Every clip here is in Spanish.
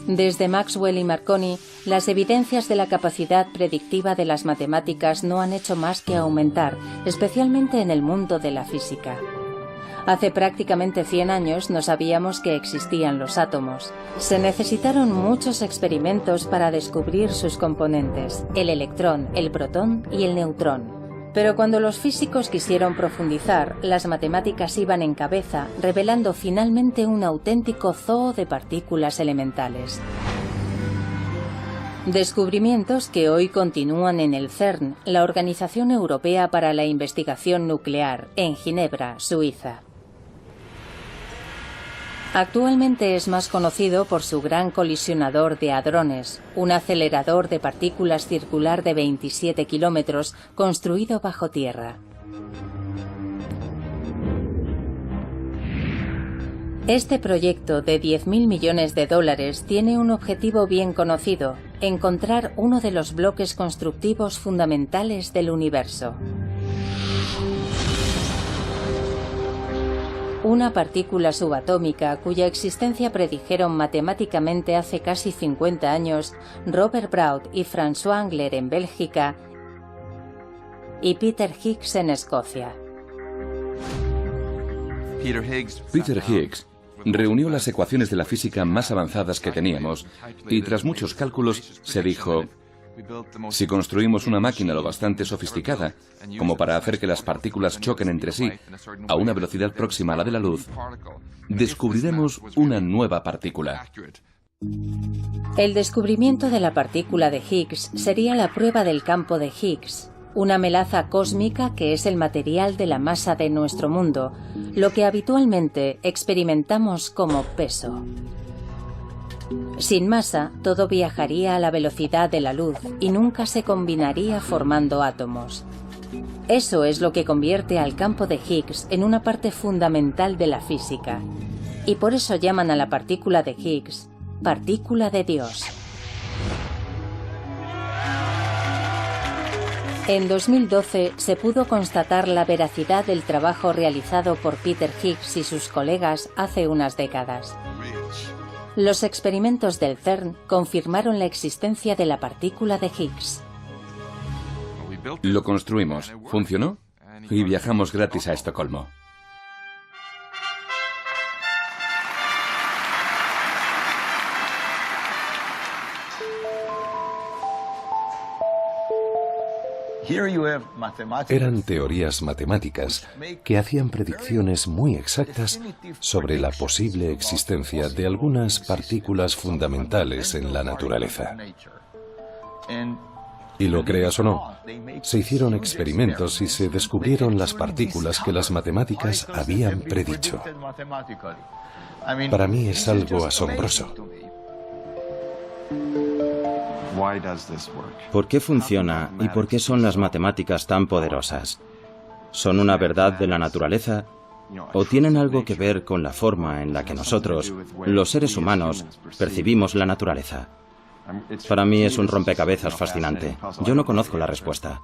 Desde Maxwell y Marconi, las evidencias de la capacidad predictiva de las matemáticas no han hecho más que aumentar, especialmente en el mundo de la física. Hace prácticamente 100 años no sabíamos que existían los átomos. Se necesitaron muchos experimentos para descubrir sus componentes, el electrón, el protón y el neutrón. Pero cuando los físicos quisieron profundizar, las matemáticas iban en cabeza, revelando finalmente un auténtico zoo de partículas elementales. Descubrimientos que hoy continúan en el CERN, la Organización Europea para la Investigación Nuclear, en Ginebra, Suiza. Actualmente es más conocido por su gran colisionador de hadrones, un acelerador de partículas circular de 27 kilómetros construido bajo tierra. Este proyecto de 10.000 millones de dólares tiene un objetivo bien conocido: encontrar uno de los bloques constructivos fundamentales del universo. Una partícula subatómica cuya existencia predijeron matemáticamente hace casi 50 años Robert Brout y François Englert en Bélgica y Peter Higgs en Escocia. Peter Higgs reunió las ecuaciones de la física más avanzadas que teníamos y tras muchos cálculos se dijo: si construimos una máquina lo bastante sofisticada como para hacer que las partículas choquen entre sí a una velocidad próxima a la de la luz, descubriremos una nueva partícula. El descubrimiento de la partícula de Higgs sería la prueba del campo de Higgs, una melaza cósmica que es el material de la masa de nuestro mundo, lo que habitualmente experimentamos como peso. Sin masa, todo viajaría a la velocidad de la luz y nunca se combinaría formando átomos. Eso es lo que convierte al campo de Higgs en una parte fundamental de la física. Y por eso llaman a la partícula de Higgs partícula de Dios. En 2012 se pudo constatar la veracidad del trabajo realizado por Peter Higgs y sus colegas hace unas décadas. Los experimentos del CERN confirmaron la existencia de la partícula de Higgs. Lo construimos, funcionó y viajamos gratis a Estocolmo. Eran teorías matemáticas que hacían predicciones muy exactas sobre la posible existencia de algunas partículas fundamentales en la naturaleza. Y lo creas o no, se hicieron experimentos y se descubrieron las partículas que las matemáticas habían predicho. Para mí es algo asombroso. ¿Por qué funciona y por qué son las matemáticas tan poderosas? ¿Son una verdad de la naturaleza o tienen algo que ver con la forma en la que nosotros, los seres humanos, percibimos la naturaleza? Para mí es un rompecabezas fascinante. Yo no conozco la respuesta.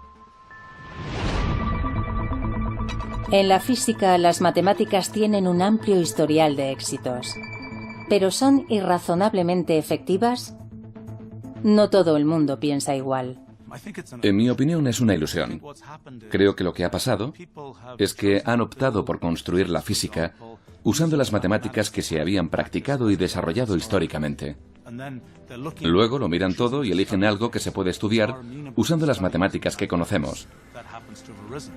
En la física, las matemáticas tienen un amplio historial de éxitos. ¿Pero son irrazonablemente efectivas? No todo el mundo piensa igual. En mi opinión es una ilusión. Creo que lo que ha pasado es que han optado por construir la física usando las matemáticas que se habían practicado y desarrollado históricamente. Luego lo miran todo y eligen algo que se puede estudiar usando las matemáticas que conocemos.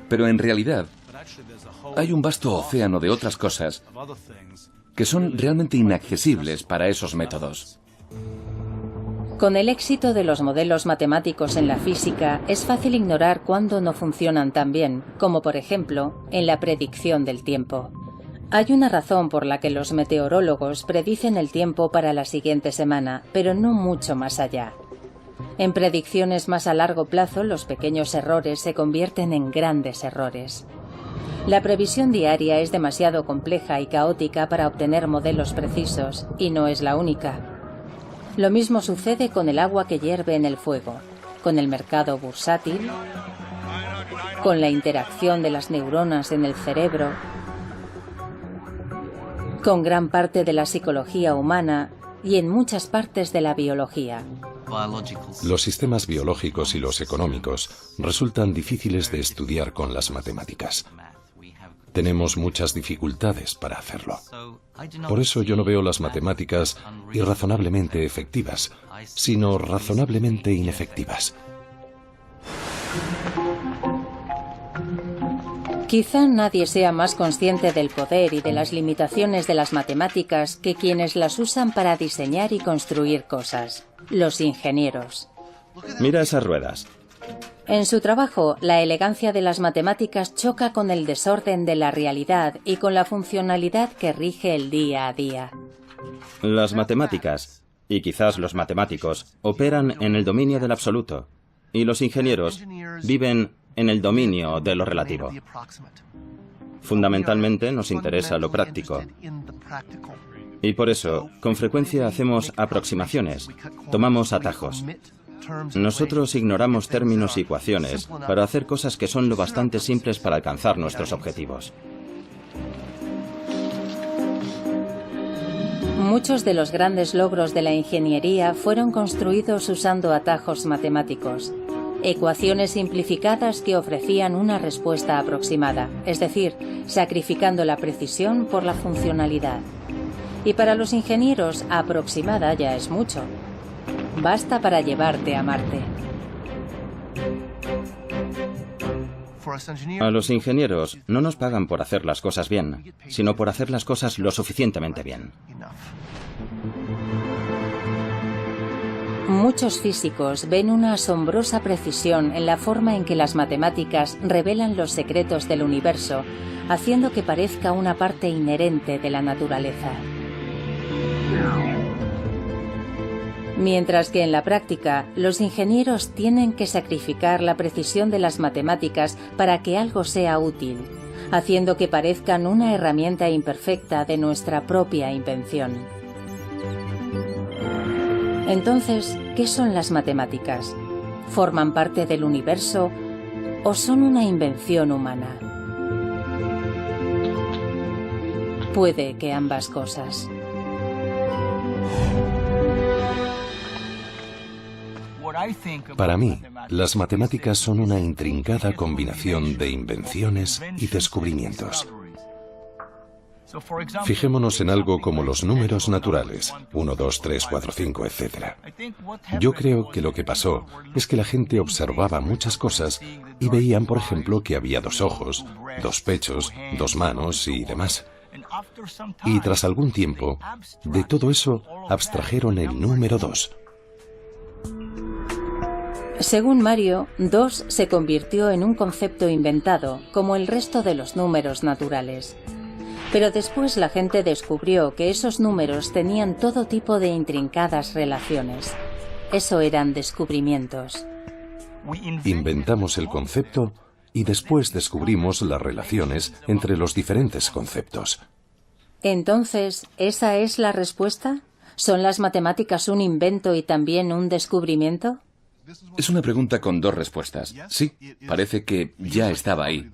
Pero en realidad hay un vasto océano de otras cosas que son realmente inaccesibles para esos métodos. Con el éxito de los modelos matemáticos en la física, es fácil ignorar cuándo no funcionan tan bien, como por ejemplo, en la predicción del tiempo. Hay una razón por la que los meteorólogos predicen el tiempo para la siguiente semana, pero no mucho más allá. En predicciones más a largo plazo, los pequeños errores se convierten en grandes errores. La previsión diaria es demasiado compleja y caótica para obtener modelos precisos, y no es la única. Lo mismo sucede con el agua que hierve en el fuego, con el mercado bursátil, con la interacción de las neuronas en el cerebro, con gran parte de la psicología humana y en muchas partes de la biología. Los sistemas biológicos y los económicos resultan difíciles de estudiar con las matemáticas. Tenemos muchas dificultades para hacerlo. Por eso yo no veo las matemáticas irrazonablemente efectivas, sino razonablemente inefectivas. Quizá nadie sea más consciente del poder y de las limitaciones de las matemáticas que quienes las usan para diseñar y construir cosas, los ingenieros. Mira esas ruedas. En su trabajo, la elegancia de las matemáticas choca con el desorden de la realidad y con la funcionalidad que rige el día a día. Las matemáticas, y quizás los matemáticos, operan en el dominio del absoluto, y los ingenieros viven en el dominio de lo relativo. Fundamentalmente nos interesa lo práctico. Y por eso, con frecuencia hacemos aproximaciones, tomamos atajos. Nosotros ignoramos términos y ecuaciones para hacer cosas que son lo bastante simples para alcanzar nuestros objetivos. Muchos de los grandes logros de la ingeniería fueron construidos usando atajos matemáticos. Ecuaciones simplificadas que ofrecían una respuesta aproximada, es decir, sacrificando la precisión por la funcionalidad. Y para los ingenieros, aproximada ya es mucho. Basta para llevarte a Marte. A los ingenieros no nos pagan por hacer las cosas bien, sino por hacer las cosas lo suficientemente bien. Muchos físicos ven una asombrosa precisión en la forma en que las matemáticas revelan los secretos del universo, haciendo que parezca una parte inherente de la naturaleza. Mientras que en la práctica, los ingenieros tienen que sacrificar la precisión de las matemáticas para que algo sea útil, haciendo que parezcan una herramienta imperfecta de nuestra propia invención. Entonces, ¿qué son las matemáticas? ¿Forman parte del universo o son una invención humana? Puede que ambas cosas. Para mí, las matemáticas son una intrincada combinación de invenciones y descubrimientos. Fijémonos en algo como los números naturales, 1, 2, 3, 4, 5, etc. Yo creo que lo que pasó es que la gente observaba muchas cosas y veían, por ejemplo, que había 2 ojos, 2 pechos, 2 manos y demás. Y tras algún tiempo, de todo eso abstrajeron el número 2. Según Mario, 2 se convirtió en un concepto inventado, como el resto de los números naturales. Pero después la gente descubrió que esos números tenían todo tipo de intrincadas relaciones. Eso eran descubrimientos. Inventamos el concepto y después descubrimos las relaciones entre los diferentes conceptos. Entonces, ¿esa es la respuesta? ¿Son las matemáticas un invento y también un descubrimiento? Es una pregunta con 2 respuestas. Sí, parece que ya estaba ahí.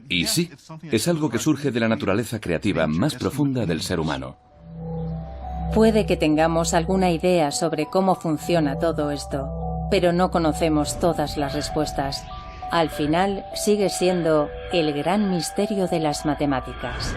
Y sí, es algo que surge de la naturaleza creativa más profunda del ser humano. Puede que tengamos alguna idea sobre cómo funciona todo esto, pero no conocemos todas las respuestas. Al final, sigue siendo el gran misterio de las matemáticas.